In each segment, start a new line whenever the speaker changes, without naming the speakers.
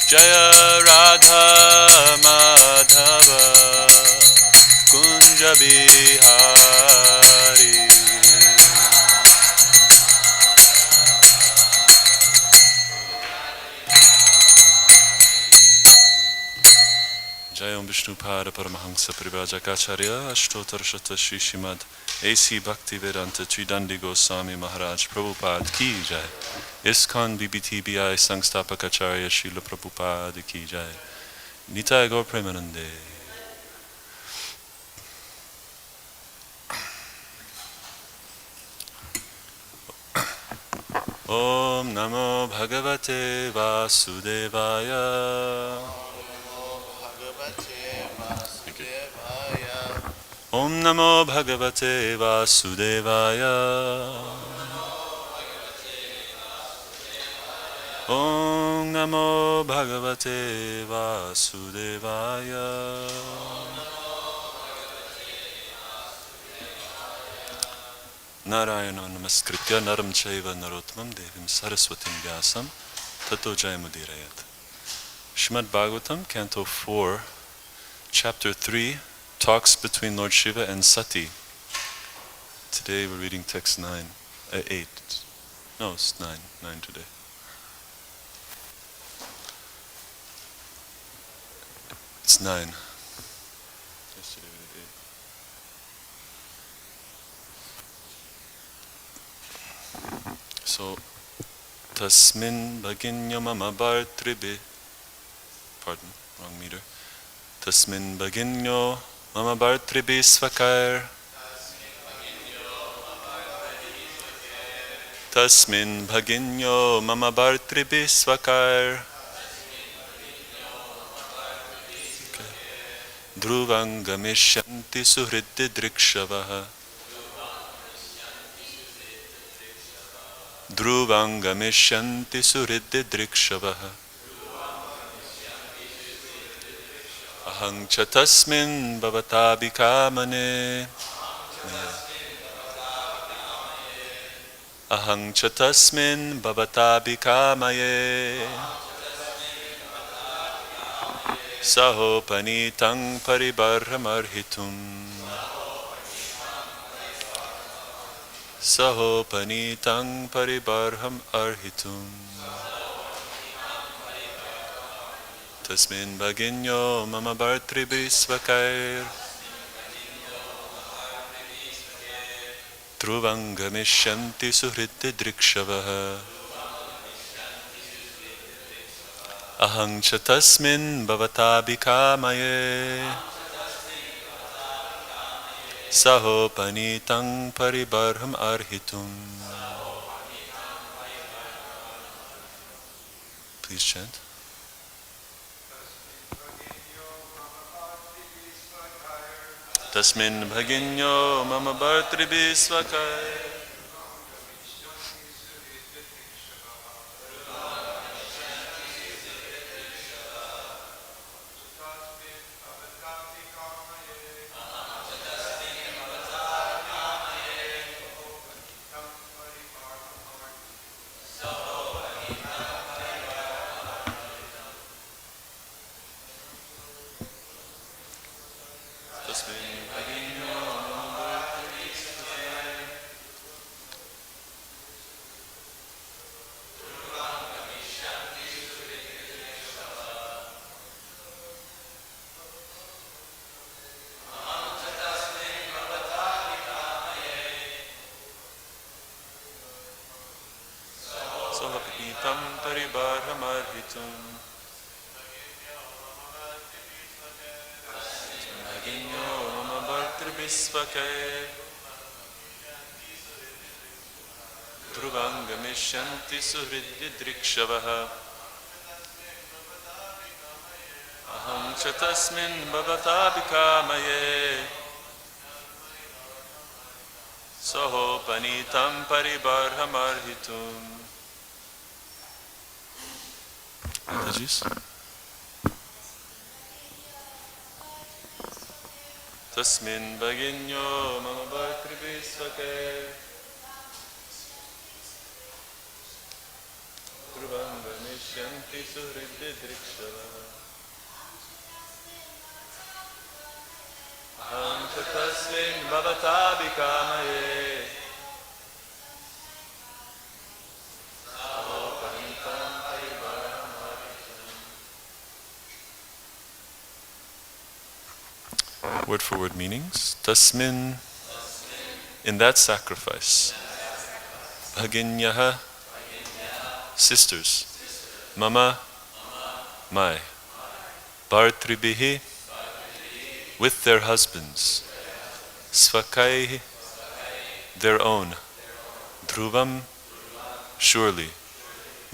Jaya Radha Madhava Kunja Bihari. Jayam Vishnupada Paramahamsa Parivrajakacharya Ashtotarshata Shri Srimad A.C. Bhaktivedanta Tridandi Goswami Maharaj Prabhupada Ki Jai. ISKCON BBTBI Sangstapakacharya Srila Prabhupada Ki Jai. Nitai Gaur Premanande. Om Namo Bhagavate Vasudevaya. Om Namo Bhagavate Vasudevaya. Om Namo Bhagavate Vasudevaya. Narayana namaskritya naram chaiva narottamam devim saraswatim vyasam tato jayamudirayat. Srimad Bhagavatam, Canto 4, Chapter 3, talks between Lord Śiva and Sati. Today we're reading text 8. No, it's 9 today. It's 9. Yesterday we did 8. So, tasmin bhaginyo mama bhartṛbhiḥ. Pardon, wrong meter. Tasmin bhaginyo mama bhartṛbhiḥ svakair. Tasmin bhaginyo mama bhartṛbhiḥ svakair. Dhruvaṁ gamiṣyanti suhṛt-didṛkṣavaḥ. Dhruvaṁ gamiṣyanti suhṛt-didṛkṣavaḥ. ahaṁ cha tasmin bhavatābhikāmaye. ahaṁ cha tasmin bhavatābhikāmaye. sahopanītaṁ paribarham arhitum. sahopanītaṁ paribarham arhitum. Tasmin bhaginyo mama bhartṛbhiḥ svakair. Dhruvaṁ gamiṣyanti suhṛt-didṛkṣavaḥ. ahaṁ cha tasmin bhavatābhikāmaye. sahopanītaṁ paribarham arhitum. Please chant. Tasmin bhaginyo mama bhartṛbhiḥ svakair. Paribarham arhitum. Bhaginyo mama bhartṛbhiḥ svakair. Dhruvaṁ gamiṣyanti suhṛt-didṛkṣavaḥ. ahaṁ cha tasmin bhavatābhikāmaye. sahopanītaṁ paribarham arhitum. Tasmin bhaginyo mama bhartṛbhiḥ svakair. Dhruvaṁ gamiṣyanti suhṛd-didṛkṣavaḥ. Ahaṁ tasmin bhavatābhikāmaye. Sahopanītaṁ paribarham arhitum. Word for word meanings. Tasmin, in that sacrifice. Bhaginyaḥ, sisters. Mama, my. Bhartṛbhiḥ, with their husbands. Svakair, their own. Dhruvam, surely.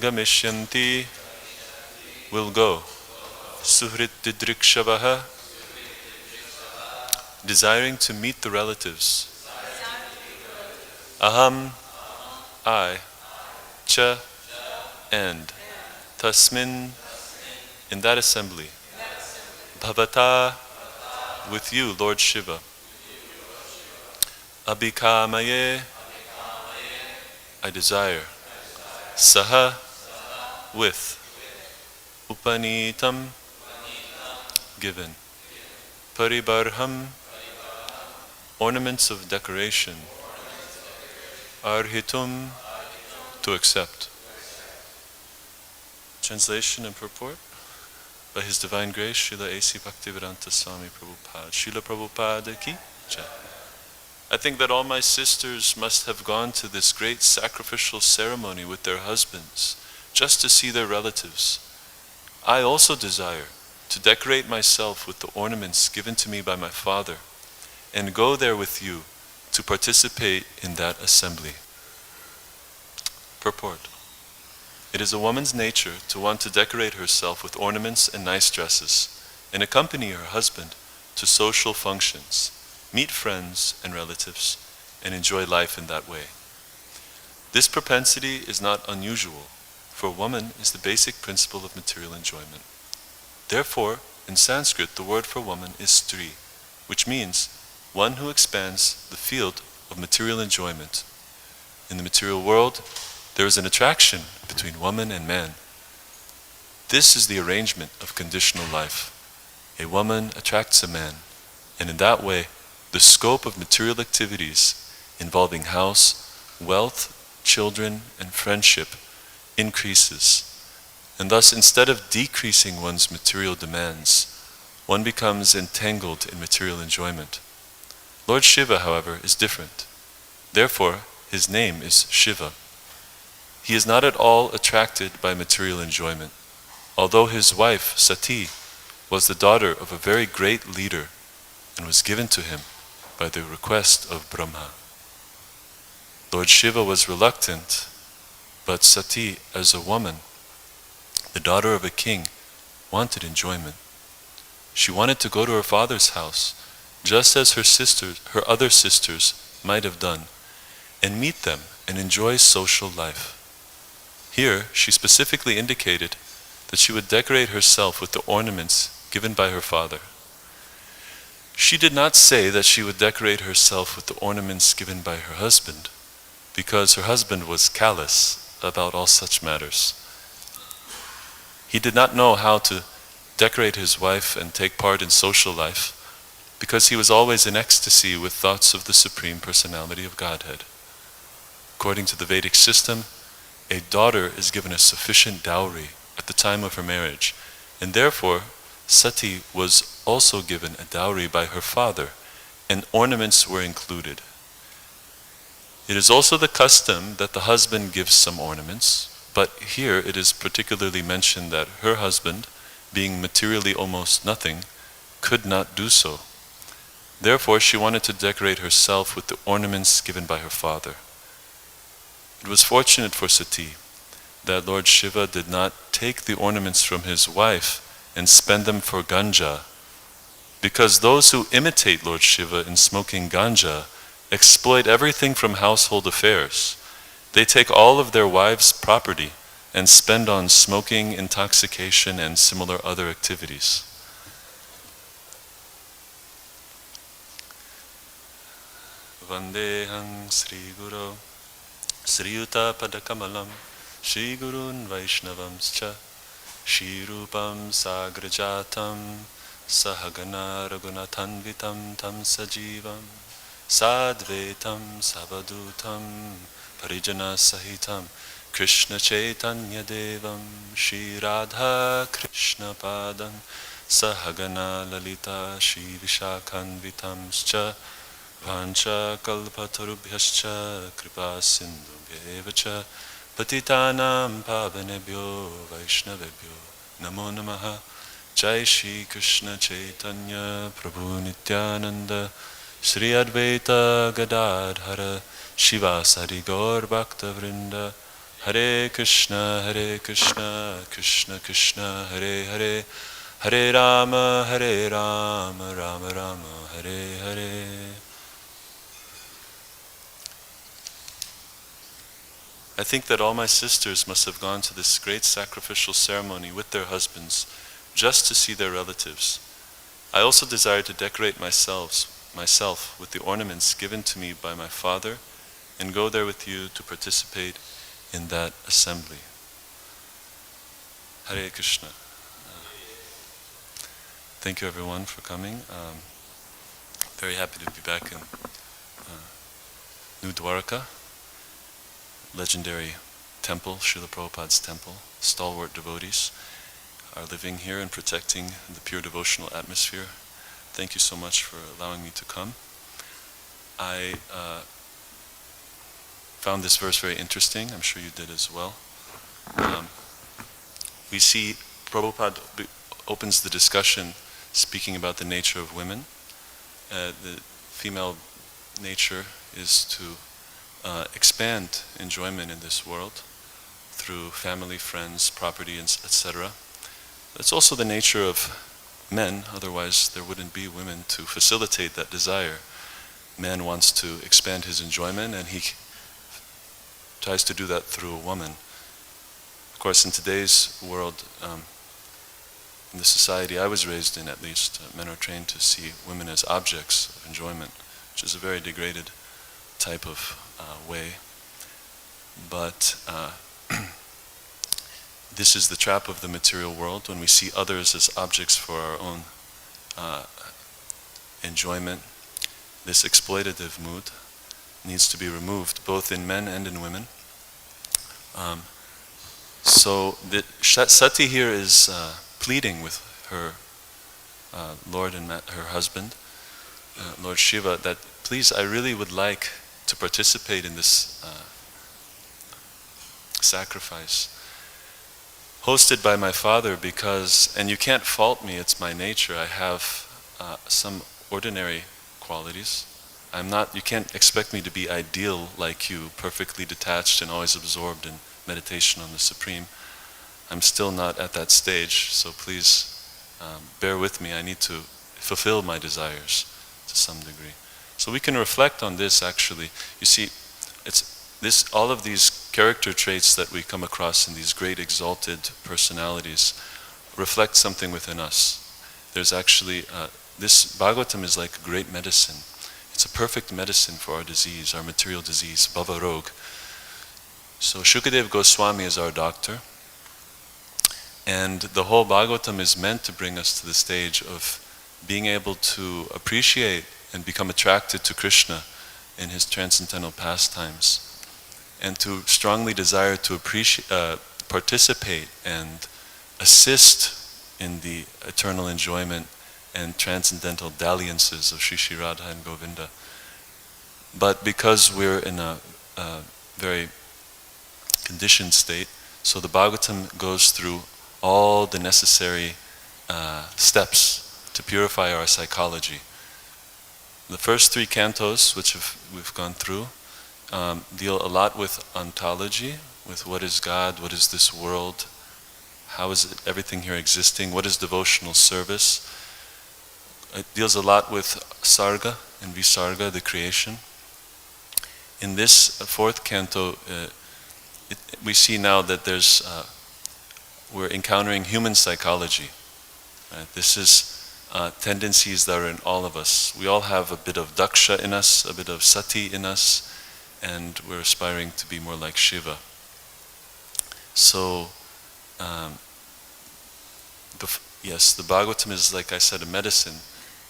Gamiṣyanti, will go. Suhṛt-didṛkṣavaḥ, desiring to meet the relatives. Aham, I. Cha, and. Tasmin, in that assembly. Bhavatā, with you, Lord Śiva. Abhikāmaye, I desire. Saha, with. Upanītam, given. Paribarham, ornaments of decoration. Arhitum, to accept. Translation and purport. By His Divine Grace, Srila A.C. Bhaktivedanta Swami Prabhupada. Srila Prabhupada ki jai. I think that all my sisters must have gone to this great sacrificial ceremony with their husbands, just to see their relatives. I also desire to decorate myself with the ornaments given to me by my father, and go there with you to participate in that assembly. Purport. It is a woman's nature to want to decorate herself with ornaments and nice dresses, and accompany her husband to social functions, meet friends and relatives, and enjoy life in that way. This propensity is not unusual, for a woman is the basic principle of material enjoyment. Therefore, in Sanskrit, the word for woman is stri, which means one who expands the field of material enjoyment. In the material world, there is an attraction between woman and man. This is the arrangement of conditional life. A woman attracts a man, and in that way, the scope of material activities involving house, wealth, children, and friendship increases. And thus, instead of decreasing one's material demands, one becomes entangled in material enjoyment. Lord Śiva, however, is different. Therefore, His name is Śiva. He is not at all attracted by material enjoyment, although his wife, Sati, was the daughter of a very great leader and was given to him by the request of Brahma. Lord Śiva was reluctant, but Sati, as a woman, the daughter of a king, wanted enjoyment. She wanted to go to her father's house, just as her other sisters might have done, and meet them and enjoy social life. Here, she specifically indicated that she would decorate herself with the ornaments given by her father. She did not say that she would decorate herself with the ornaments given by her husband, because her husband was callous about all such matters. He did not know how to decorate his wife and take part in social life, because he was always in ecstasy with thoughts of the Supreme Personality of Godhead. According to the Vedic system, a daughter is given a sufficient dowry at the time of her marriage, and therefore Sati was also given a dowry by her father, and ornaments were included. It is also the custom that the husband gives some ornaments, but here it is particularly mentioned that her husband, being materially almost nothing, could not do so. Therefore she wanted to decorate herself with the ornaments given by her father. It was fortunate for Sati that Lord Śiva did not take the ornaments from his wife and spend them for ganja, because those who imitate Lord Śiva in smoking ganja exploit everything from household affairs. They take all of their wives' property and spend on smoking, intoxication, and similar other activities. Vandeham Sri Guru Sri Yuta Padakamalam Shri Gurun Vaishnavamscha Shirupam sagrajatam sahagana ragunatanvitam tam sajivam sadvetam savadutam parijana sahitam Krishna Chaitanya Devam Shri Radha Krishna Padam Sahagana Lalita Shri Vishakhanvitamscha Vancha Kalpatarubhyascha Kripa Sindhubhyevacha Patitanam Pavanebhyo Vaishnavebhyo Namo Namaha Jai Shri Krishna Chaitanya Prabhu Nityananda Shri Advaita Gadadhara Shivasari Gaur Bhakta Vrinda Hare Krishna, Krishna Krishna, Hare Hare, Hare Rama, Rama Rama, Hare Hare. I think that all my sisters must have gone to this great sacrificial ceremony with their husbands just to see their relatives. I also desire to decorate myself with the ornaments given to me by my father and go there with you to participate in that assembly. Hare Krishna. Thank you everyone for coming. Very happy to be back in New Dwarka, legendary temple, Srila Prabhupada's temple. Stalwart devotees are living here and protecting the pure devotional atmosphere. Thank you so much for allowing me to come. I found this verse very interesting. I'm sure you did as well. We see Prabhupada opens the discussion speaking about the nature of women. The female nature is to expand enjoyment in this world through family, friends, property, etc. That's also the nature of men, otherwise there wouldn't be women to facilitate that desire. Man wants to expand his enjoyment and he tries to do that through a woman. Of course, in today's world, in the society I was raised in at least, men are trained to see women as objects of enjoyment, which is a very degraded type of way. But this is the trap of the material world, when we see others as objects for our own enjoyment. This exploitative mood needs to be removed, both in men and in women. So the Sati here is pleading with her Lord and her husband, Lord Śiva, that please, I really would like to participate in this sacrifice hosted by my father, because, and you can't fault me, it's my nature, I have some ordinary qualities. You can't expect me to be ideal like you, perfectly detached and always absorbed in meditation on the Supreme. I'm still not at that stage, so please bear with me. I need to fulfill my desires to some degree. So we can reflect on this actually. You see, all of these character traits that we come across in these great exalted personalities reflect something within us. There's actually, this Bhagavatam is like a great medicine. It's a perfect medicine for our disease, our material disease, bhava-rog. So Shukadeva Goswami is our doctor, and the whole Bhagavatam is meant to bring us to the stage of being able to appreciate and become attracted to Krishna in his transcendental pastimes, and to strongly desire to participate and assist in the eternal enjoyment and transcendental dalliances of Shri Shri Radha and Govinda. But because we're in a very conditioned state, so the Bhagavatam goes through all the necessary steps to purify our psychology. The first 3 cantos, which we've gone through, deal a lot with ontology, with what is God, what is this world, how is everything here existing, what is devotional service. It deals a lot with sarga and visarga, the creation. In this 4th canto, we see now that we're encountering human psychology. Right? This is tendencies that are in all of us. We all have a bit of daksha in us, a bit of sati in us, and we're aspiring to be more like Shiva. So yes, the Bhagavatam is, like I said, a medicine.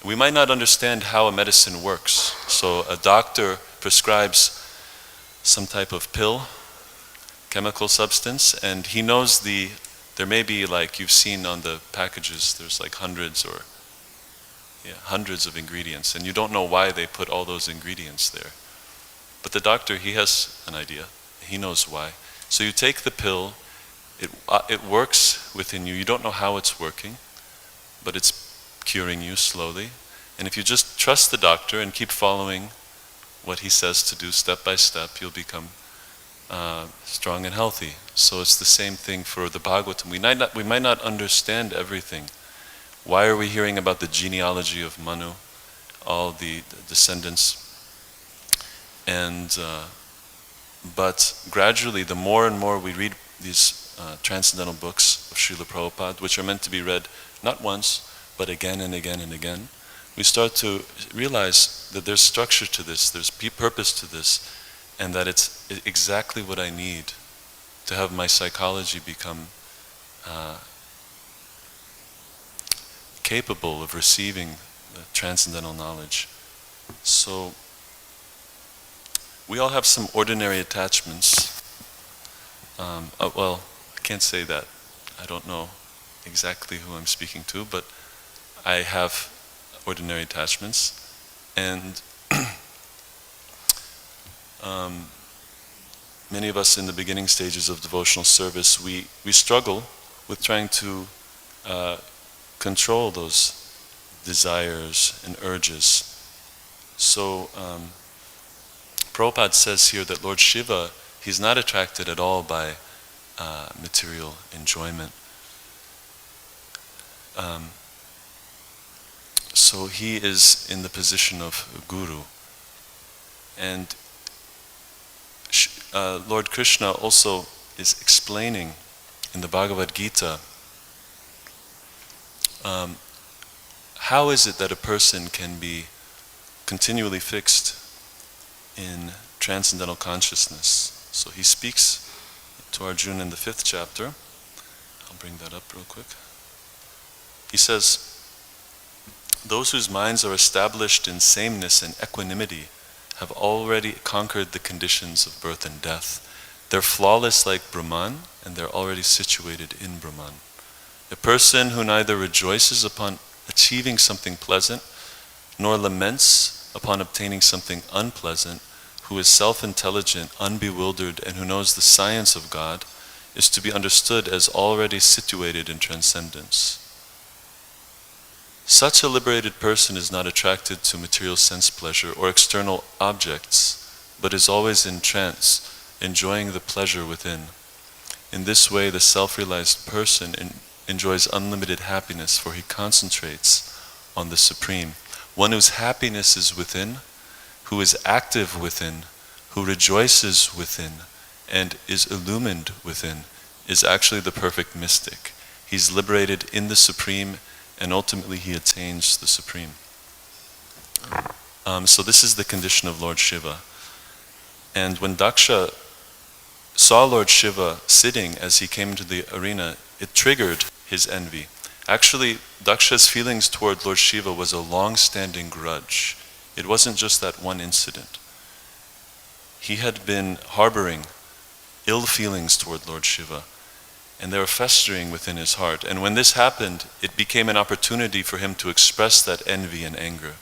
We might not understand how a medicine works. So a doctor prescribes some type of pill, chemical substance, and he knows there may be, like you've seen on the packages, there's like hundreds of ingredients, and you don't know why they put all those ingredients there. But the doctor, he has an idea. He knows why. So you take the pill, it works within you. You don't know how it's working, but it's curing you slowly. And if you just trust the doctor and keep following what he says to do step by step, you'll become strong and healthy. So it's the same thing for the Bhagavatam. We might not understand everything. Why are we hearing about the genealogy of Manu, all the descendants? And but gradually, the more and more we read these transcendental books of Srila Prabhupada, which are meant to be read not once, but again and again and again, we start to realize that there's structure to this, there's purpose to this, and that it's exactly what I need to have my psychology become capable of receiving the transcendental knowledge. So, we all have some ordinary attachments. Well, I can't say that. I don't know exactly who I'm speaking to, but I have ordinary attachments, and many of us in the beginning stages of devotional service, we struggle with trying to control those desires and urges. So Prabhupada says here that Lord Śiva, he's not attracted at all by material enjoyment. So he is in the position of a guru. And Lord Krishna also is explaining in the Bhagavad Gita how is it that a person can be continually fixed in transcendental consciousness. So he speaks to Arjuna in the 5th chapter. I'll bring that up real quick. He says, "Those whose minds are established in sameness and equanimity have already conquered the conditions of birth and death. They're flawless like Brahman, and they're already situated in Brahman. A person who neither rejoices upon achieving something pleasant, nor laments upon obtaining something unpleasant, who is self-intelligent, unbewildered, and who knows the science of God, is to be understood as already situated in transcendence. Such a liberated person is not attracted to material sense pleasure or external objects, but is always in trance, enjoying the pleasure within. In this way, the self-realized person enjoys unlimited happiness, for he concentrates on the Supreme. One whose happiness is within, who is active within, who rejoices within, and is illumined within, is actually the perfect mystic. He's liberated in the Supreme, and ultimately he attains the Supreme." So this is the condition of Lord Śiva. And when Daksha saw Lord Śiva sitting as he came to the arena, it triggered his envy. Actually, Daksha's feelings toward Lord Śiva was a long-standing grudge. It wasn't just that one incident. He had been harboring ill feelings toward Lord Śiva, and they were festering within his heart. And when this happened, it became an opportunity for him to express that envy and anger.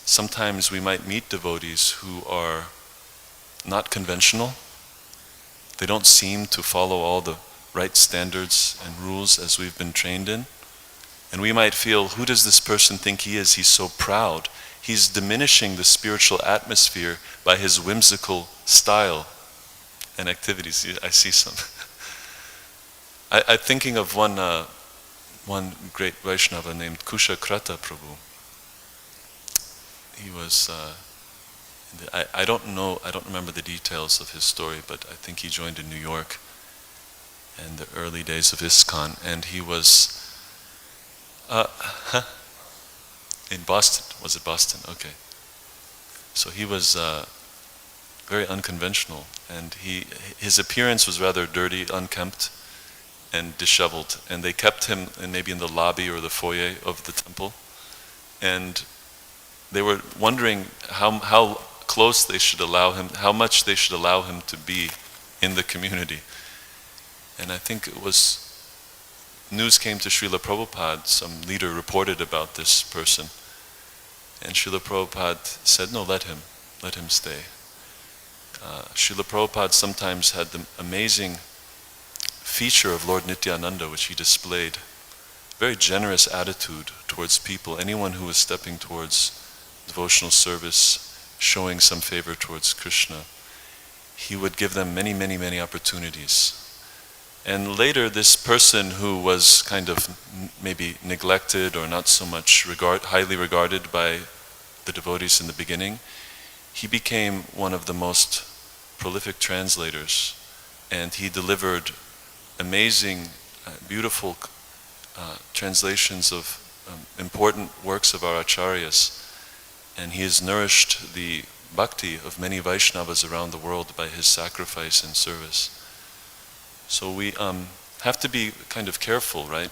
Sometimes we might meet devotees who are not conventional. They don't seem to follow all the right standards and rules as we've been trained in. And we might feel, who does this person think he is? He's so proud. He's diminishing the spiritual atmosphere by his whimsical style and activities. I see some. I'm thinking of one great Vaishnava named Kushakrata Prabhu. He was, I don't remember the details of his story, but I think he joined in New York in the early days of ISKCON, and he was in Boston. Was it Boston? Okay. So he was very unconventional, and his appearance was rather dirty, unkempt, and disheveled. And they kept him maybe in the lobby or the foyer of the temple, and they were wondering how close they should allow him, how much they should allow him to be in the community. And I think it was, news came to Srila Prabhupada, some leader reported about this person, and Srila Prabhupada said, no, let him stay. Srila Prabhupada sometimes had the amazing feature of Lord Nityananda, which he displayed, very generous attitude towards people, anyone who was stepping towards devotional service, showing some favor towards Krishna. He would give them many, many, many opportunities. And later, this person who was kind of maybe neglected or not so much highly regarded by the devotees in the beginning, he became one of the most prolific translators, and he delivered amazing, beautiful translations of important works of our acharyas, and he has nourished the bhakti of many Vaishnavas around the world by his sacrifice and service. So we have to be kind of careful, right?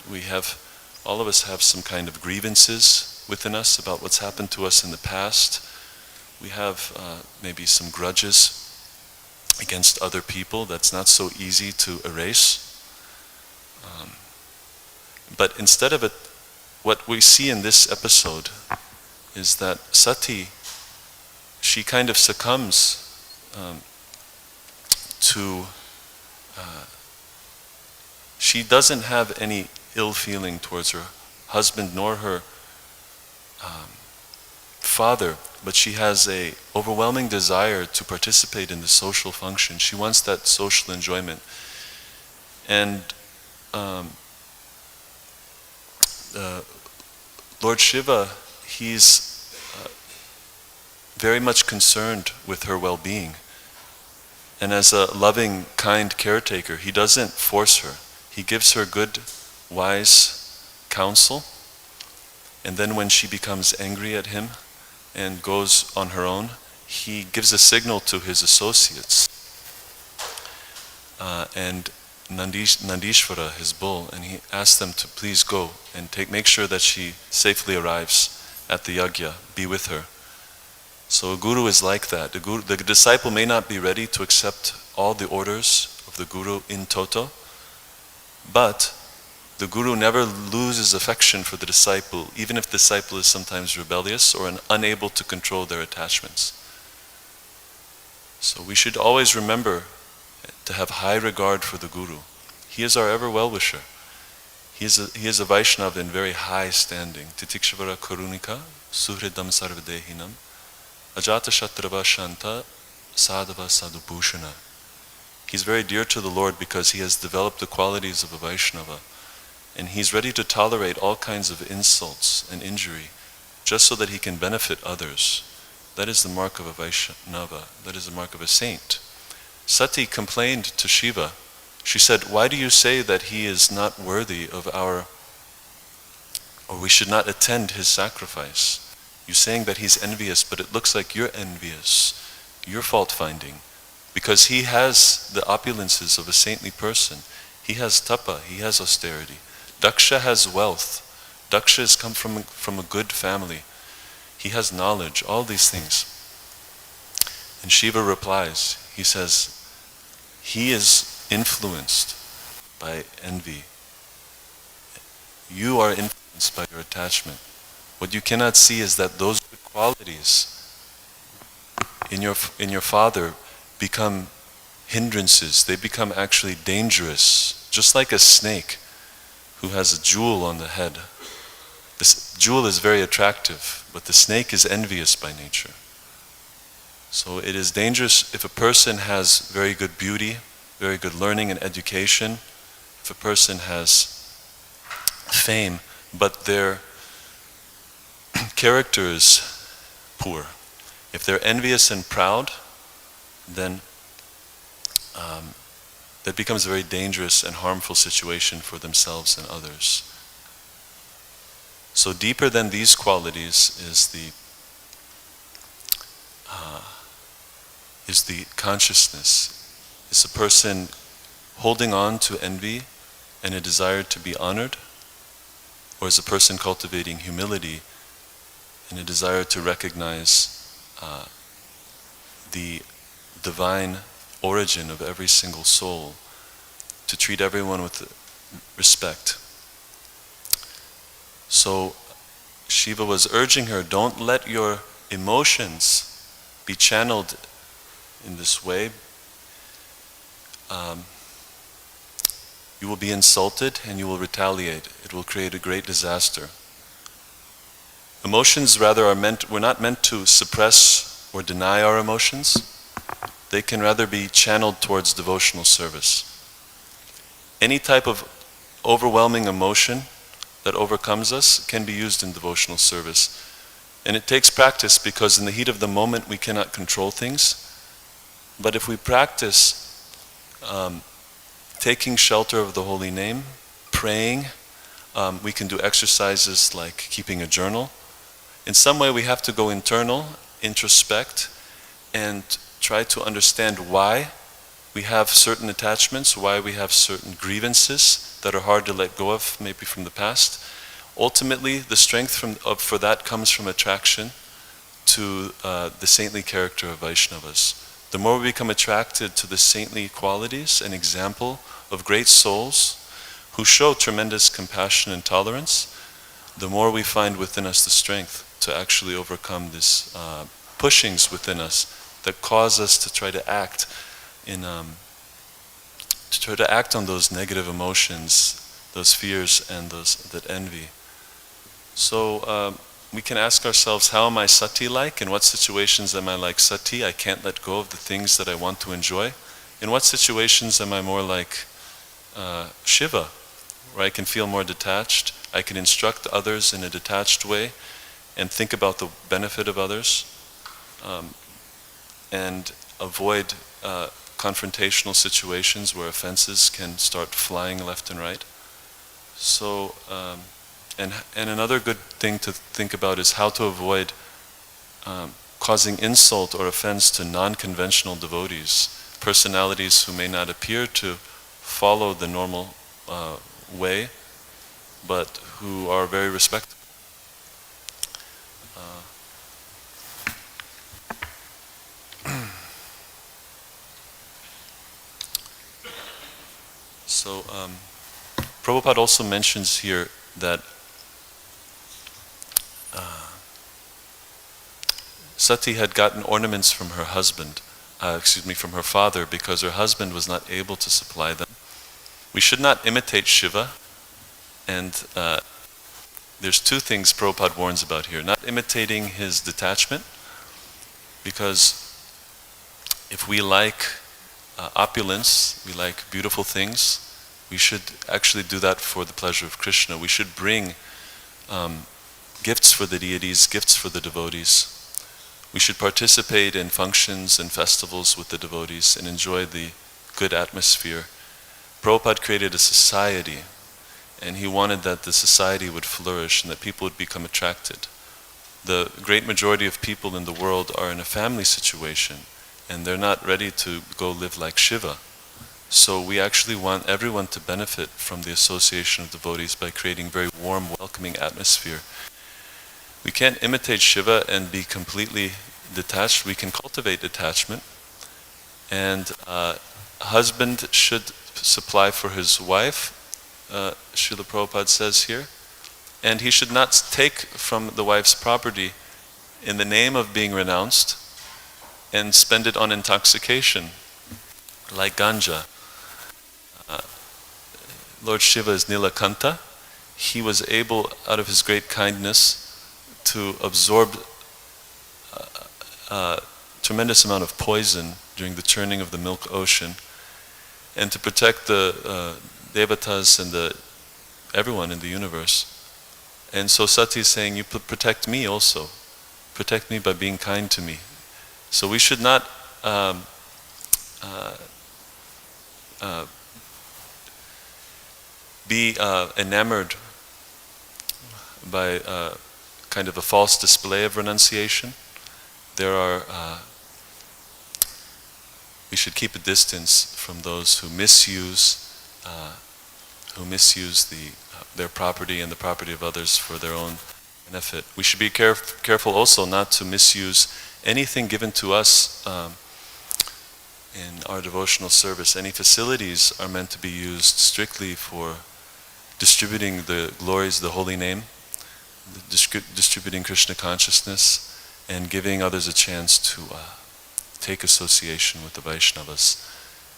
All of us have some kind of grievances within us about what's happened to us in the past. We have maybe some grudges against other people that's not so easy to erase. But instead of it, what we see in this episode is that Sati, she kind of succumbs to, she doesn't have any ill feeling towards her husband nor her father, but she has an overwhelming desire to participate in the social function. She wants that social enjoyment. And Lord Śiva, he's very much concerned with her well-being. And as a loving, kind caretaker, he doesn't force her. He gives her good, wise counsel. And then when she becomes angry at him and goes on her own, he gives a signal to his associates. And Nandishvara, his bull, and he asks them to please go and make sure that she safely arrives at the yajna, be with her. So a guru is like that. The disciple may not be ready to accept all the orders of the guru in toto, but the guru never loses affection for the disciple, even if the disciple is sometimes rebellious or unable to control their attachments. So we should always remember to have high regard for the guru. He is our ever well-wisher. He is a Vaishnava in very high standing. Titikshvara karunika suhṛdam sarvadehinam ajata shatrava shanta sadhava sadhubhushana. He's very dear to the Lord because he has developed the qualities of a Vaishnava, and he's ready to tolerate all kinds of insults and injury just so that he can benefit others. That is the mark of a Vaishnava. That is the mark of a saint. Sati complained to Śiva. She said, why do you say that he is not worthy of or we should not attend his sacrifice? You're saying that he's envious, but it looks like you're envious. You're fault-finding. Because he has the opulences of a saintly person. He has tapa, he has austerity. Daksha has wealth. Daksha has come from a good family. He has knowledge, all these things. And Śiva replies, he says, he is influenced by envy. You are influenced by your attachment. What you cannot see is that those good qualities in your father become hindrances. They become actually dangerous, just like a snake who has a jewel on the head. This jewel is very attractive, but the snake is envious by nature. So it is dangerous if a person has very good beauty, very good learning and education, if a person has fame, but their character is poor. If they're envious and proud, then that becomes a very dangerous and harmful situation for themselves and others. So deeper than these qualities is is the consciousness. Is a person holding on to envy and a desire to be honored? Or is a person cultivating humility and a desire to recognize the divine origin of every single soul, to treat everyone with respect? So Shiva was urging her, don't let your emotions be channeled in this way. You will be insulted and you will retaliate. It will create a great disaster. Emotions rather we're not meant to suppress or deny our emotions. They can rather be channeled towards devotional service. Any type of overwhelming emotion that overcomes us can be used in devotional service. And it takes practice, because in the heat of the moment we cannot control things. But if we practice taking shelter of the holy name, praying, we can do exercises like keeping a journal. In some way we have to go internal, introspect, and try to understand why we have certain attachments, why we have certain grievances that are hard to let go of, maybe from the past. Ultimately, the strength for that comes from attraction to the saintly character of Vaishnavas. The more we become attracted to the saintly qualities and example of great souls who show tremendous compassion and tolerance, the more we find within us the strength to actually overcome these pushings within us that cause us to try to act on those negative emotions, those fears, and that envy. So we can ask ourselves, how am I sati like? In what situations am I like sati? I can't let go of the things that I want to enjoy. In what situations am I more like Shiva, where I can feel more detached? I can instruct others in a detached way and think about the benefit of others, and avoid confrontational situations where offenses can start flying left and right. So, and another good thing to think about is how to avoid causing insult or offense to non-conventional devotees, personalities who may not appear to follow the normal way, but who are very respectable. So, Prabhupada also mentions here that Sati had gotten ornaments from her husband, from her father, because her husband was not able to supply them. We should not imitate Shiva, and there's two things Prabhupada warns about here. Not imitating his detachment, because if we like opulence, we like beautiful things, we should actually do that for the pleasure of Krishna. We should bring gifts for the deities, gifts for the devotees. We should participate in functions and festivals with the devotees and enjoy the good atmosphere. Prabhupada created a society, and he wanted that the society would flourish and that people would become attracted. The great majority of people in the world are in a family situation, and they're not ready to go live like Shiva. So we actually want everyone to benefit from the association of devotees by creating a very warm, welcoming atmosphere. We can't imitate Shiva and be completely detached. We can cultivate detachment. And a husband should supply for his wife, Srila Prabhupada says here. And he should not take from the wife's property in the name of being renounced and spend it on intoxication, like ganja. Lord Śiva is Nilakanta. He was able, out of his great kindness, to absorb a tremendous amount of poison during the churning of the milk ocean, and to protect the devatas and everyone in the universe. And so Sati is saying, you protect me also. Protect me by being kind to me. So we should not be enamored by kind of a false display of renunciation. There are we should keep a distance from those who misuse their property and the property of others for their own benefit. We should be careful also not to misuse anything given to us in our devotional service. Any facilities are meant to be used strictly for distributing the glories of the holy name, distributing Krishna consciousness, and giving others a chance to take association with the Vaishnavas.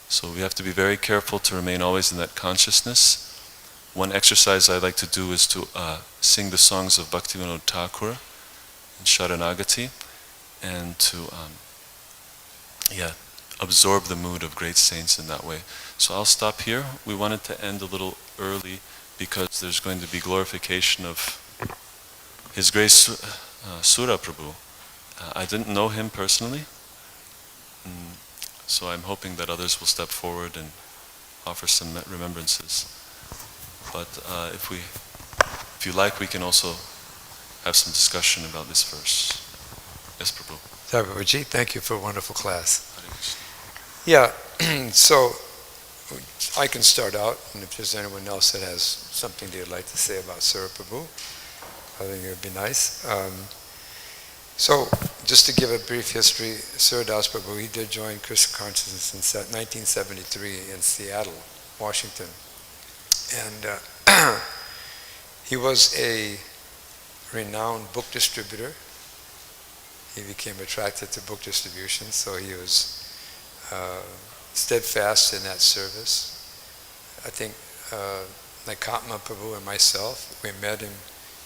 So we have to be very careful to remain always in that consciousness. One exercise I like to do is to sing the songs of Bhaktivinoda Thakur in Sharanagati, and to absorb the mood of great saints in that way. So I'll stop here. We wanted to end a little early because there's going to be glorification of His Grace Sura Prabhu. I didn't know him personally, so I'm hoping that others will step forward and offer some remembrances. But if you like, we can also have some discussion about this verse. Yes, Prabhu.
Prabhuji, thank you for a wonderful class. Yeah, so I can start out, and if there's anyone else that has something they'd like to say about Sura Prabhu, I think it would be nice. So, just to give a brief history, Suradas Prabhu, he did join Krishna consciousness in 1973 in Seattle, Washington. And he was a renowned book distributor. He became attracted to book distribution, so he was steadfast in that service. I think Nakatma Prabhu and myself, we met him.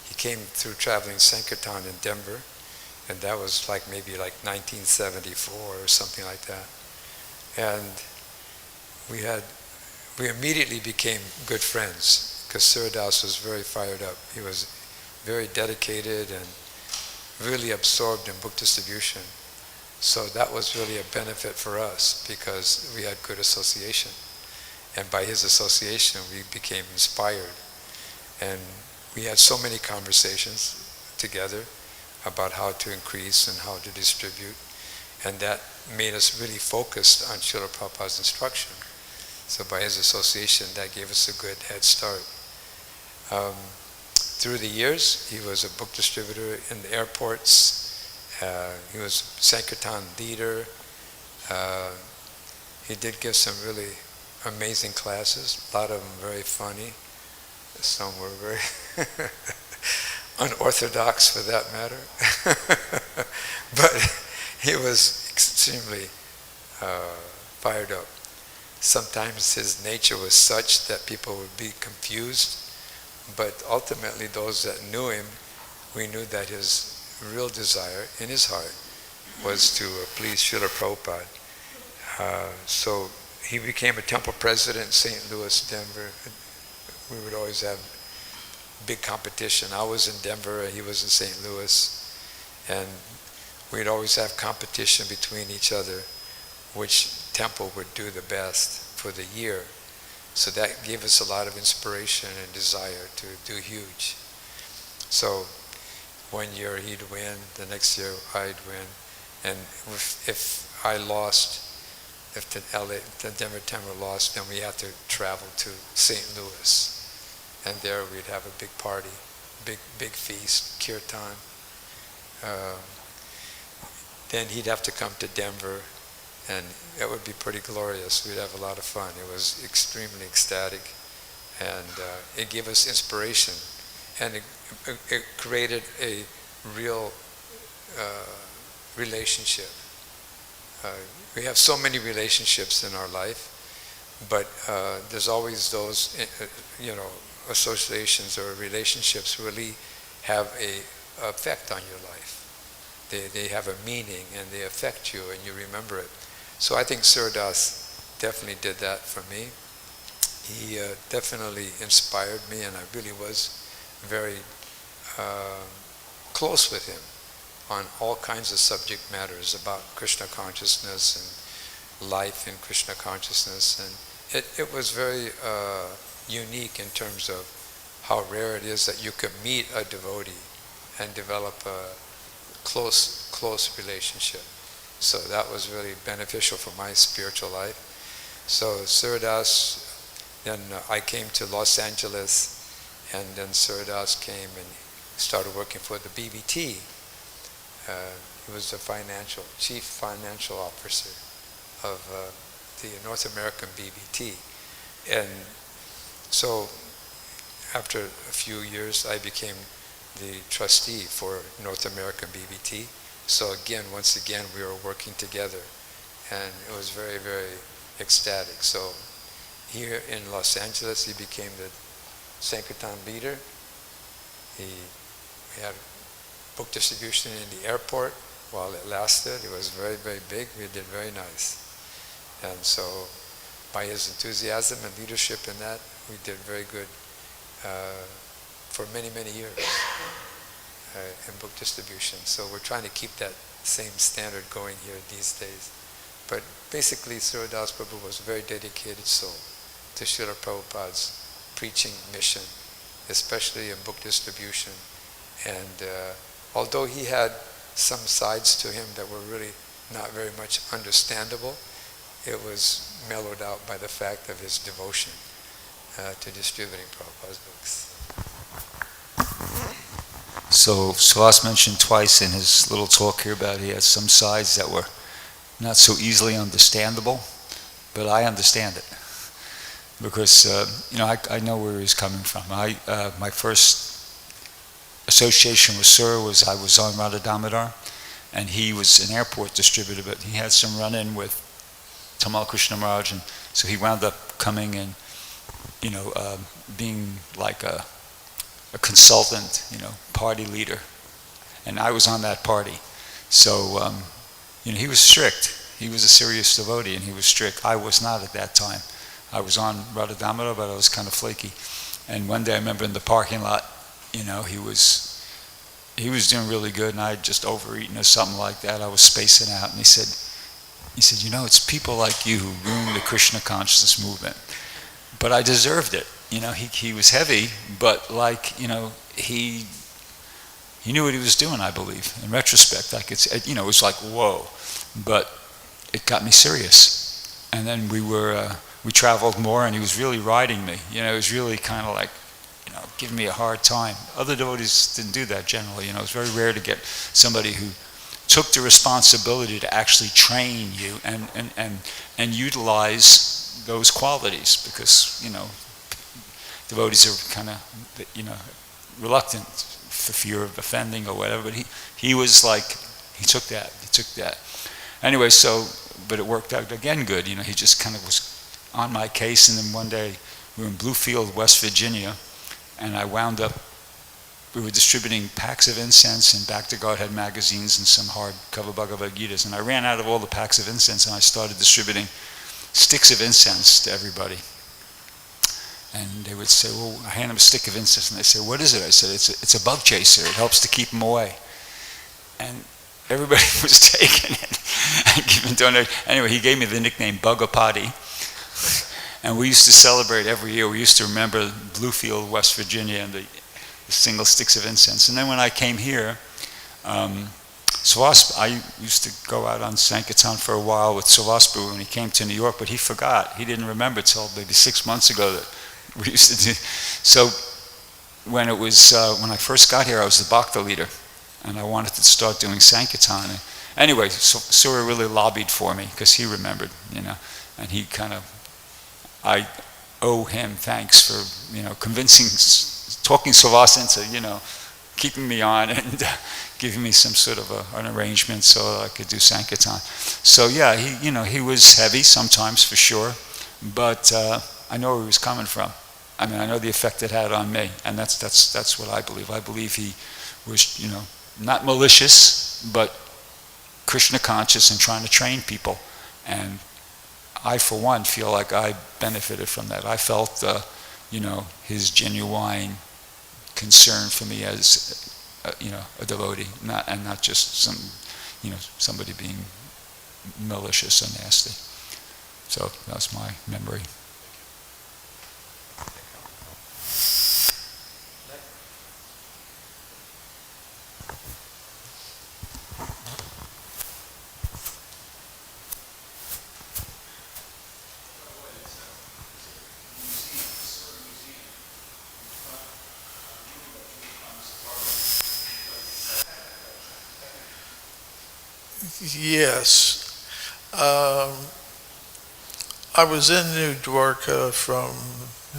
He came through traveling Sankirtan in Denver, and that was maybe 1974 or something like that. And we immediately became good friends because Suradas was very fired up. He was very dedicated and really absorbed in book distribution. So that was really a benefit for us because we had good association. And by his association, we became inspired. And we had so many conversations together about how to increase and how to distribute. And that made us really focused on Srila Prabhupada's instruction. So by his association, that gave us a good head start. Through the years, he was a book distributor in the airports. He was Sankirtan leader. He did give some really amazing classes, a lot of them very funny. Some were very unorthodox for that matter. But he was extremely fired up. Sometimes his nature was such that people would be confused, but ultimately those that knew him, we knew that his real desire in his heart was to please Srila Prabhupada. So he became a temple president in St. Louis, Denver. We would always have big competition. I was in Denver, he was in St. Louis, and we'd always have competition between each other, which temple would do the best for the year. So that gave us a lot of inspiration and desire to do huge. So one year he'd win, the next year I'd win, and if I lost, if the Denver temple lost, then we had to travel to St. Louis. And there we'd have a big party, big feast, kirtan. Then he'd have to come to Denver, and it would be pretty glorious. We'd have a lot of fun. It was extremely ecstatic, and it gave us inspiration, and it created a real relationship. We have so many relationships in our life, but there's always those, associations or relationships really have an effect on your life. They have a meaning and they affect you and you remember it. So I think Suradas definitely did that for me. He definitely inspired me, and I really was very close with him on all kinds of subject matters about Krishna consciousness and life in Krishna consciousness. And it was very unique in terms of how rare it is that you could meet a devotee and develop a close relationship. So that was really beneficial for my spiritual life. So Suhṛd-Das, then I came to Los Angeles, and then Suhṛd-Das came and started working for the BBT. He was the chief financial officer of the North American BBT. And so after a few years, I became the trustee for North American BBT. So once again, we were working together, and it was very, very ecstatic. So here in Los Angeles, he became the Sankirtan leader. We had book distribution in the airport while it lasted. It was very, very big. We did very nice. And so by his enthusiasm and leadership in that, we did very good for many, many years in book distribution. So we're trying to keep that same standard going here these days. But basically, Suhṛd-Das Prabhu was a very dedicated soul to Srila Prabhupada's preaching mission, especially in book distribution. And although he had some sides to him that were really not very much understandable, it was mellowed out by the fact of his devotion to distributing Prabhupada's books.
So Suhas mentioned twice in his little talk here about he had some sides that were not so easily understandable, but I understand it. Because, I know where he's coming from. My first association with Sir was I was on Radha Damodar, and he was an airport distributor, but he had some run-in with Tamal Krishna Maharaj, and so he wound up coming and, being like a consultant, party leader. And I was on that party. So, he was strict. He was a serious devotee, and he was strict. I was not at that time. I was on Radha Damodar, but I was kind of flaky. And one day I remember in the parking lot, he was doing really good, and I had just overeaten or something like that. I was spacing out, and he said, it's people like you who ruin the Krishna consciousness movement. But I deserved it. He was heavy, but he knew what he was doing, I believe. In retrospect, it was like, whoa. But it got me serious. And then we traveled more, and he was really riding me. It was really kind of like, giving me a hard time. Other devotees didn't do that generally. It was very rare to get somebody who took the responsibility to actually train you and utilize those qualities, because, devotees are kind of, reluctant for fear of offending or whatever, but he was like, he took that. Anyway, but it worked out again good. He just kind of was on my case, and then one day we were in Bluefield, West Virginia, and we were distributing packs of incense and Back to Godhead magazines and some hardcover Bhagavad Gitas, and I ran out of all the packs of incense, and I started distributing sticks of incense to everybody. And they would say, well, I hand them a stick of incense, and they say, what is it? I said, it's a bug chaser. It helps to keep them away. And everybody was taking it and giving donations. Anyway, he gave me the nickname Bhagapati. And we used to celebrate every year. We used to remember Bluefield, West Virginia, and the single sticks of incense. And then when I came here, I used to go out on Sankirtan for a while with Savasbu when he came to New York, but he forgot. He didn't remember till maybe 6 months ago that we used to do. So when I first got here, I was the Bhakta leader, and I wanted to start doing Sankirtan. Anyway, Surya really lobbied for me because he remembered, and he I owe him thanks for, talking Savas into, keeping me on and giving me some sort of an arrangement so that I could do Sankirtan. So yeah, he was heavy sometimes for sure, but I know where he was coming from. I know the effect it had on me, and that's what I believe. I believe he was, not malicious, but Krishna conscious and trying to train people. And I, for one, feel like I benefited from that. I felt, his genuine concern for me as, a devotee, not just somebody being malicious and nasty. So that's my memory.
Yes. I was in New Dwarka from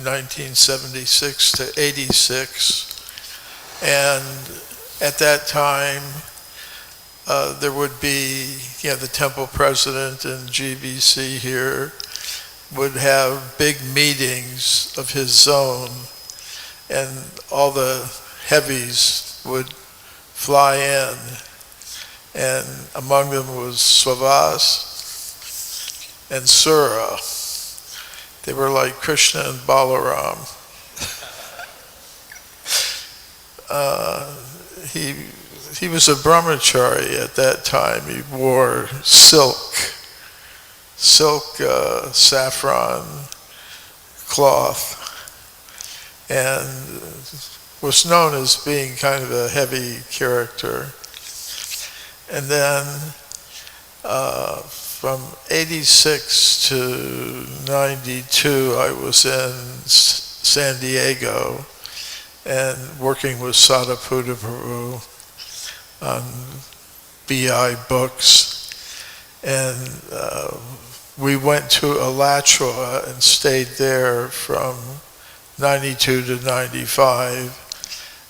1976 to 86, and at that time there would be, the temple president and GBC here would have big meetings of his zone, and all the heavies would fly in, and among them was Svas and Sura. They were like Krishna and Balaram. He was a brahmachari at that time. He wore silk saffron cloth, and was known as being kind of a heavy character. And then from 86 to 92, I was in San Diego and working with Sadhaputta Prabhu on BI books. And we went to Alachua and stayed there from 92 to 95.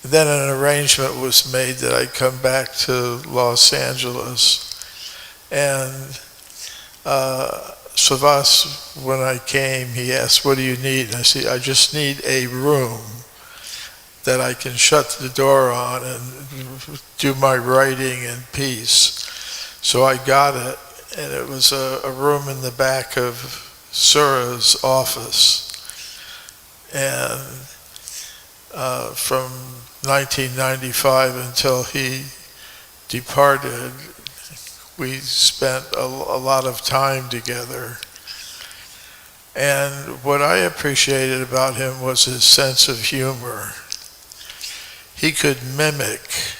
Then an arrangement was made that I come back to Los Angeles. And Savas, when I came, he asked, "What do you need?" And I said, "I just need a room that I can shut the door on and do my writing in peace." So I got it, and it was a room in the back of Sura's office. And from 1995 until he departed, we spent a lot of time together. And what I appreciated about him was his sense of humor. He could mimic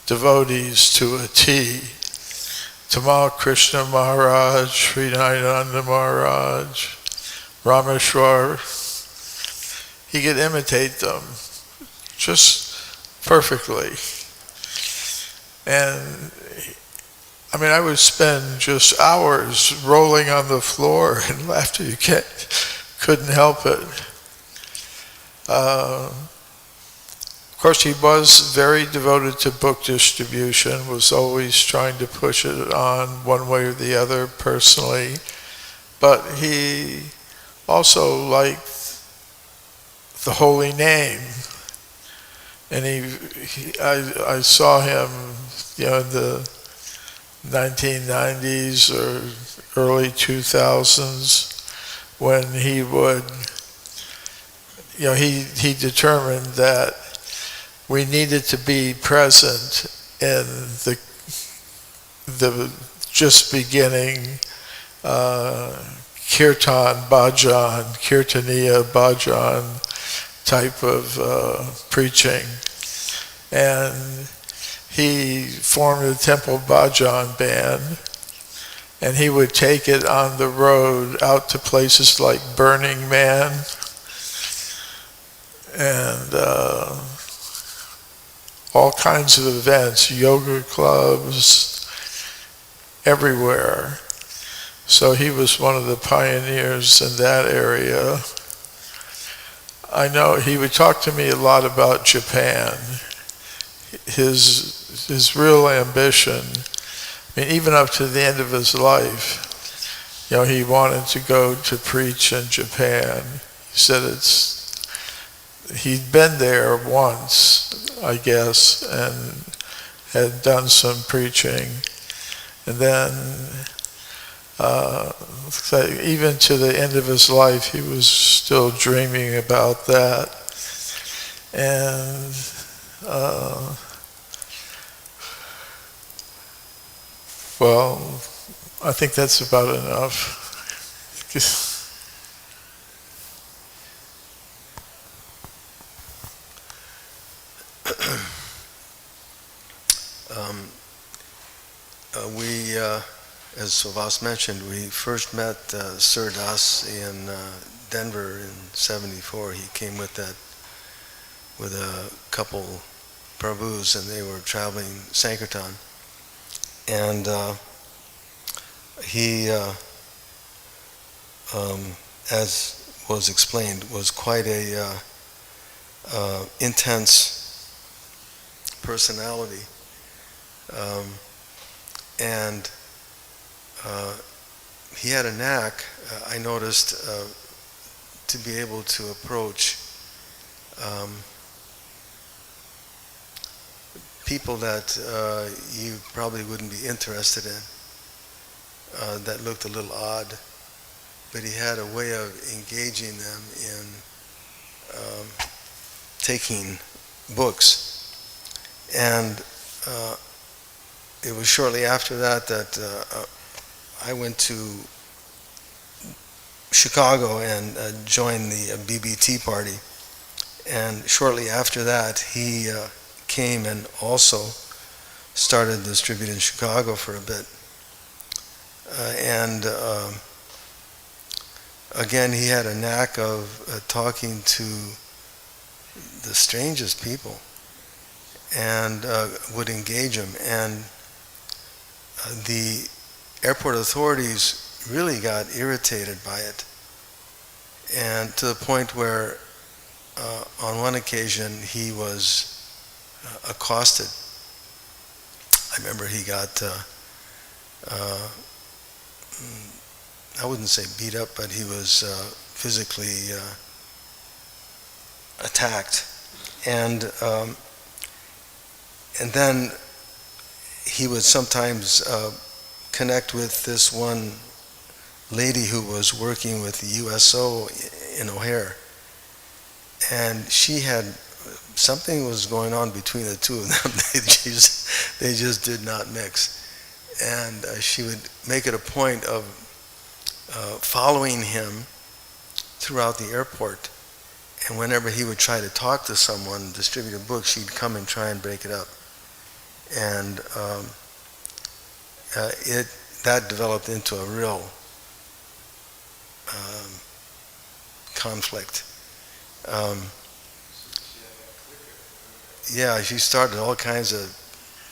devotees to a T. Tamal Krishna Maharaj, Sri Nayananda Maharaj, Rameshwar. He could imitate them just perfectly. And I would spend just hours rolling on the floor in laughter. You couldn't help it. Of course, he was very devoted to book distribution, was always trying to push it on one way or the other personally. But he also liked the holy name. And I saw him, in the 1990s or early 2000s, when he would, he determined that we needed to be present in the just beginning kirtan bhajan, kirtaniya bhajan type of preaching. And he formed a temple bhajan band, and he would take it on the road out to places like Burning Man and all kinds of events, yoga clubs, everywhere. So he was one of the pioneers in that area. I know he would talk to me a lot about Japan. His real ambition, even up to the end of his life, he wanted to go to preach in Japan. He said he'd been there once, I guess, and had done some preaching. And then, even to the end of his life, he was still dreaming about that. And well, I think that's about enough.
We, as Savas mentioned, we first met Sir Das in Denver in '74. He came with a couple Prabhus, and they were traveling Sankirtan. And he, as was explained, was quite a intense personality, and he had a knack, I noticed, to be able to approach people that you probably wouldn't be interested in, that looked a little odd, but he had a way of engaging them in taking books. And it was shortly after that that I went to Chicago and joined the BBT party. And shortly after that, he came and also started distributing in Chicago for a bit. And again, he had a knack of talking to the strangest people and would engage them. And the airport authorities really got irritated by it. And to the point where on one occasion he was accosted. I remember he got, I wouldn't say beat up, but he was physically attacked. And then he would sometimes connect with this one lady who was working with the USO in O'Hare. And she had, something was going on between the two of them. They just did not mix. And she would make it a point of following him throughout the airport. And whenever he would try to talk to someone, distribute a book, she'd come and try and break it up. And that developed into a real conflict. Yeah, she started all kinds of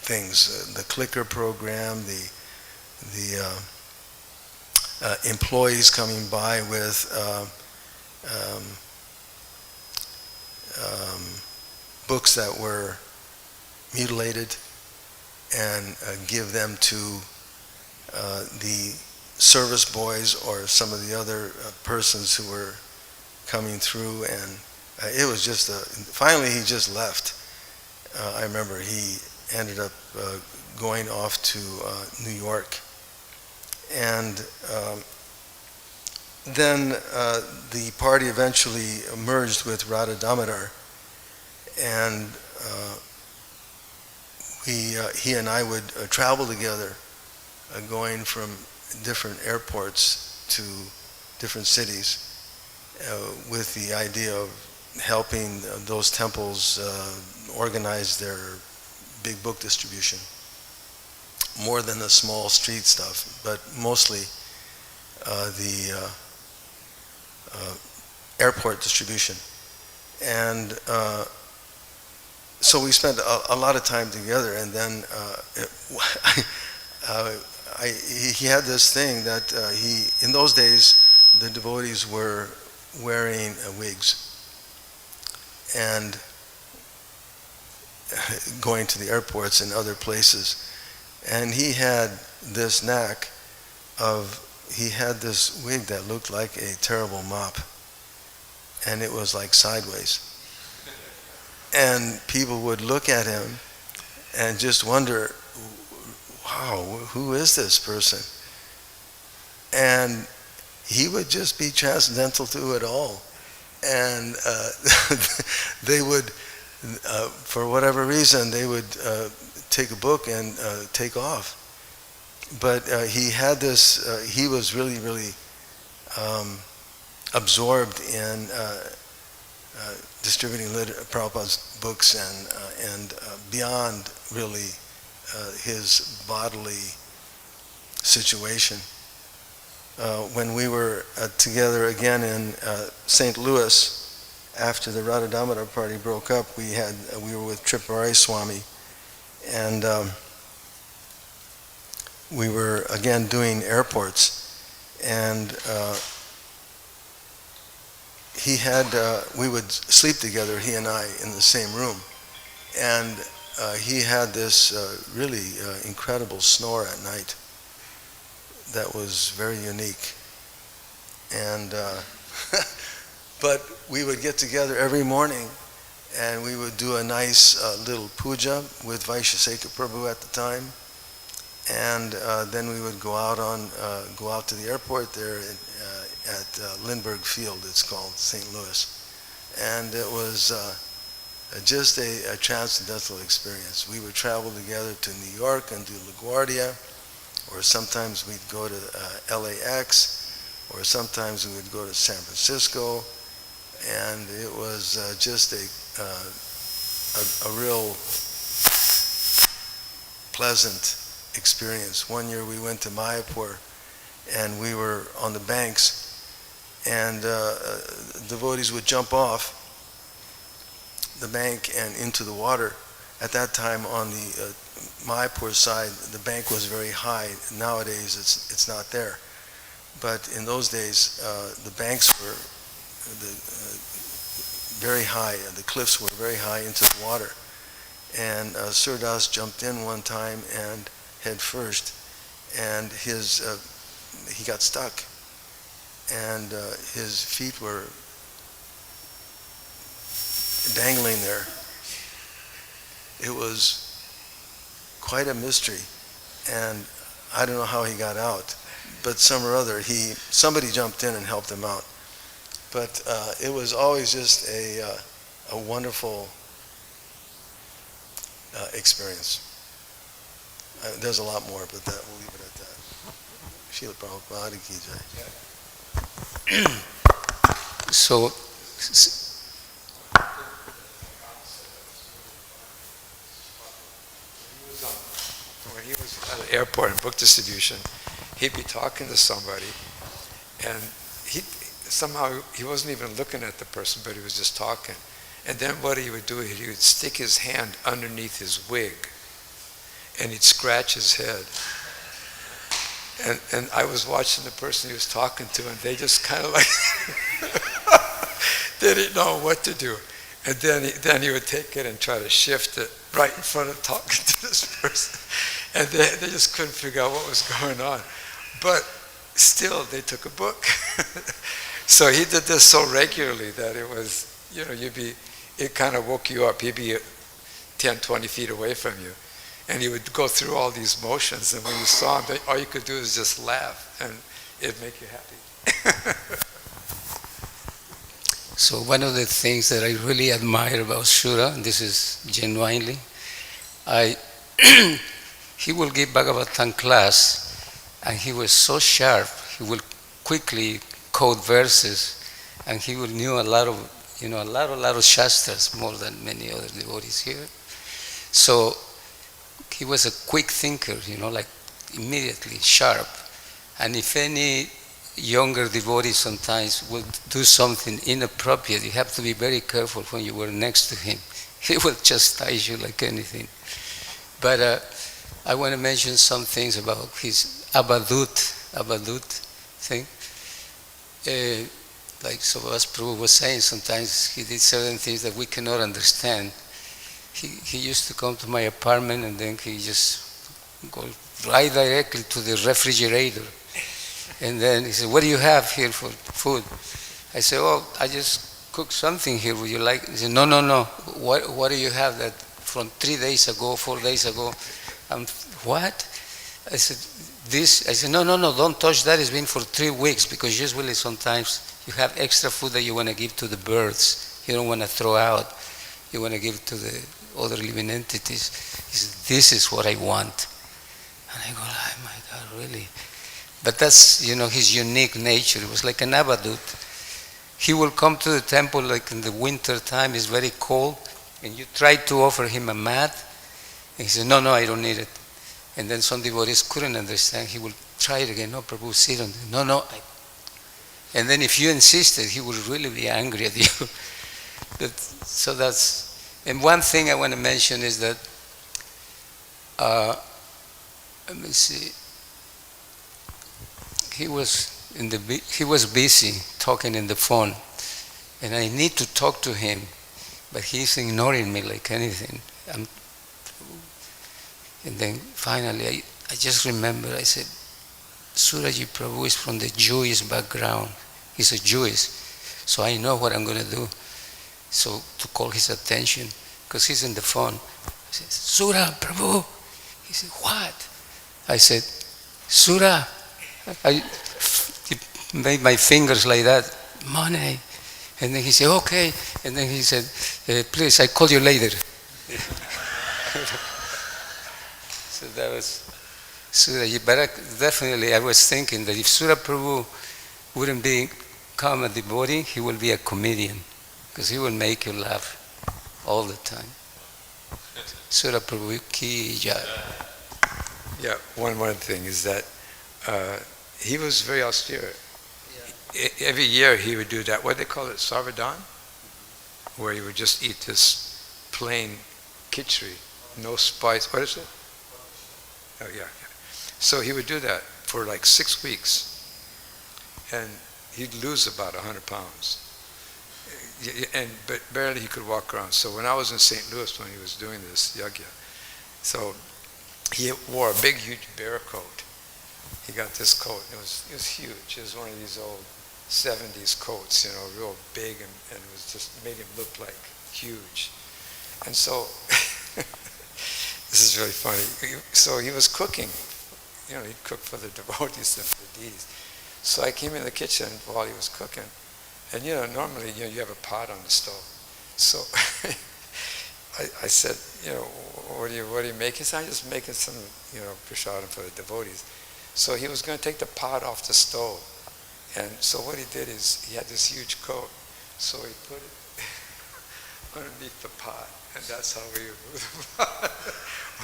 things. The clicker program, the employees coming by with books that were mutilated and give them to the service boys or some of the other persons who were coming through. And it was just finally he just left. I remember he ended up going off to New York. And then the party eventually merged with Radha Damodar, and he and I would travel together, going from different airports to different cities, with the idea of helping those temples organize their big book distribution. More than the small street stuff, but mostly the airport distribution. And so we spent a lot of time together, and then he had this thing that in those days, the devotees were wearing wigs and going to the airports and other places. And he had this knack of, he had this wig that looked like a terrible mop. And it was like sideways. And people would look at him and just wonder, wow, who is this person? And he would just be transcendental to it all. And they would, for whatever reason, they would take a book and take off. But he had this, he was really, really absorbed in distributing Prabhupada's books and beyond really his bodily situation. When we were together again in St. Louis, after the Radha Damodar party broke up, we were with Tripurari Swami, and we were again doing airports, and we would sleep together, he and I, in the same room, and he had this really incredible snore at night that was very unique. And but we would get together every morning, and we would do a nice little puja with Vaishesika Prabhu at the time, and then we would go out to the airport there at Lindbergh Field, it's called, St. Louis, and it was just a transcendental experience. We would travel together to New York and do LaGuardia, or sometimes we'd go to LAX, or sometimes we would go to San Francisco, and it was just a real pleasant experience. One year we went to Mayapur, and we were on the banks, and devotees would jump off the bank and into the water. At that time on the Mayapur side, the bank was very high. Nowadays it's not there. But in those days, the banks were very high, the cliffs were very high into the water. And Surdas jumped in one time and head first, and he got stuck, and his feet were dangling there. It was quite a mystery, and I don't know how he got out, but some or other, somebody jumped in and helped him out. But it was always just a wonderful experience. There's a lot more, but we'll leave it at that. Srila Prabhupada ki jai.
So,
when he was at the airport in book distribution, he'd be talking to somebody, and somehow he wasn't even looking at the person, but he was just talking. And then what he would do, he would stick his hand underneath his wig, and he'd scratch his head. And I was watching the person he was talking to, and they just kind of like, they didn't know what to do. And then he would take it and try to shift it right in front of talking to this person. And they just couldn't figure out what was going on. But still, they took a book. So he did this so regularly that it was, it kind of woke you up. He'd be 10, 20 feet away from you. And he would go through all these motions, and when you saw him, all you could do is just laugh, and it'd make you happy.
So one of the things that I really admire about Shura, and this is genuinely, he will give Bhagavatam class, and he was so sharp. He will quickly quote verses, and he will knew a lot of shastras, more than many other devotees here. So he was a quick thinker, like immediately sharp. And if any younger devotee sometimes will do something inappropriate, you have to be very careful when you were next to him. He will chastise you like anything. But I want to mention some things about his abadut thing. Like so as Prabhu was saying, sometimes he did certain things that we cannot understand. He used to come to my apartment, and then he just go right directly to the refrigerator. And then he said, "What do you have here for food?" I said, "Oh, I just cooked something here. Would you like?" He said, No. What do you have that from 3 days ago, 4 days ago? What? I said, this. I said, no, don't touch that. It's been for 3 weeks, because usually sometimes you have extra food that you want to give to the birds. You don't want to throw out. You want to give to the other living entities. He said, this is what I want. And I go, oh my God, really? But that's, his unique nature. It was like an abadut. He will come to the temple like in the winter time, it's very cold, and you try to offer him a mat, and he said, no, I don't need it. And then some devotees couldn't understand. He will try it again. No, Prabhu, sit on it. No. And then if you insisted, he would really be angry at you. And one thing I want to mention is that, let me see, he was busy talking in the phone, and I need to talk to him, but he's ignoring me like anything. And then finally, I just remember, I said, Suraji Prabhu is from the Jewish background. He's a Jewish, so I know what I'm going to do. So to call his attention, because he's in the phone, I said, Sura Prabhu. He said, what? I said, Sura. He made my fingers like that, money. And then he said, okay. And then he said, please, I call you later. So that was Sura. But definitely I was thinking that if Sura Prabhu wouldn't become a devotee, he will be a comedian, because he will make you laugh all the time. Sura Prabhu ki jai.
Yeah, one thing is that he was very austere. Yeah. Every year he would do that, what they call it, Sarvadan, where he would just eat this plain khichdi, no spice. What is it? Oh yeah. So he would do that for like 6 weeks, and he'd lose about 100 pounds. But barely he could walk around. So when I was in St. Louis when he was doing this yagya, so he wore a big, huge bear coat. He got this coat. It was huge. It was one of these old 70s coats, real big, and it was just made him look like huge. And so, this is really funny. So he was cooking. He'd cook for the devotees and for the deities. So I came in the kitchen while he was cooking, and normally you have a pot on the stove. So I said, what are you making? He said, I'm just making some, prasadam for the devotees. So he was going to take the pot off the stove. And so what he did is, he had this huge coat. So he put it underneath the pot. And that's how he removed the pot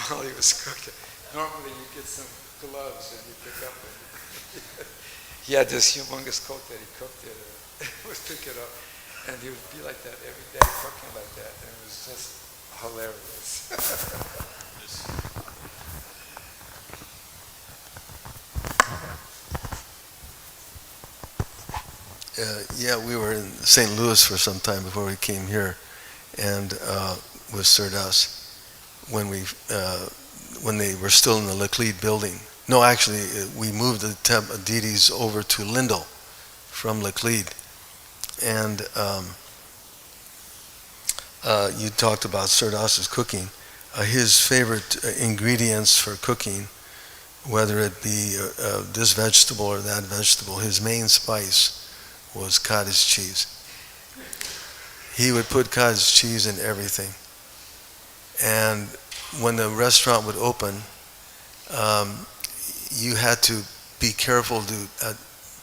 while he was cooking. Normally you get some gloves and you pick up it. He had this humongous coat that he cooked it, would pick it up. And he would be like that every day, cooking like that. And it was just hilarious.
We were in St. Louis for some time before we came here, and with SYNONYMS, when they were still in the Laclede building. No, actually, we moved the deities over to Lindell from Laclede, and you talked about SYNONYMS' cooking. His favorite ingredients for cooking, whether it be this vegetable or that vegetable, his main spice was cottage cheese. He would put cottage cheese in everything. And when the restaurant would open, you had to be careful to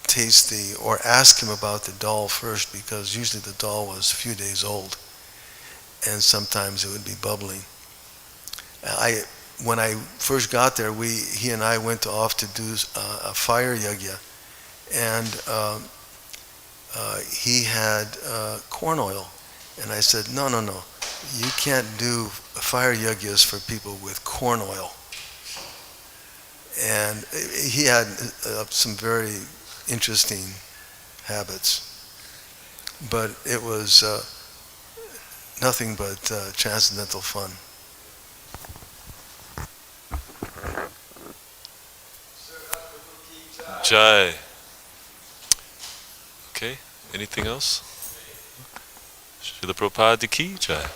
taste or ask him about the dal first, because usually the dal was a few days old, and sometimes it would be bubbling. When I first got there, he and I went off to do a fire yagya, and he had corn oil, and I said, no, you can't do fire yagyas for people with corn oil. And he had some very interesting habits, but it was nothing but transcendental fun.
Jai. Okay, anything else? Srila Prabhupada ki Jai.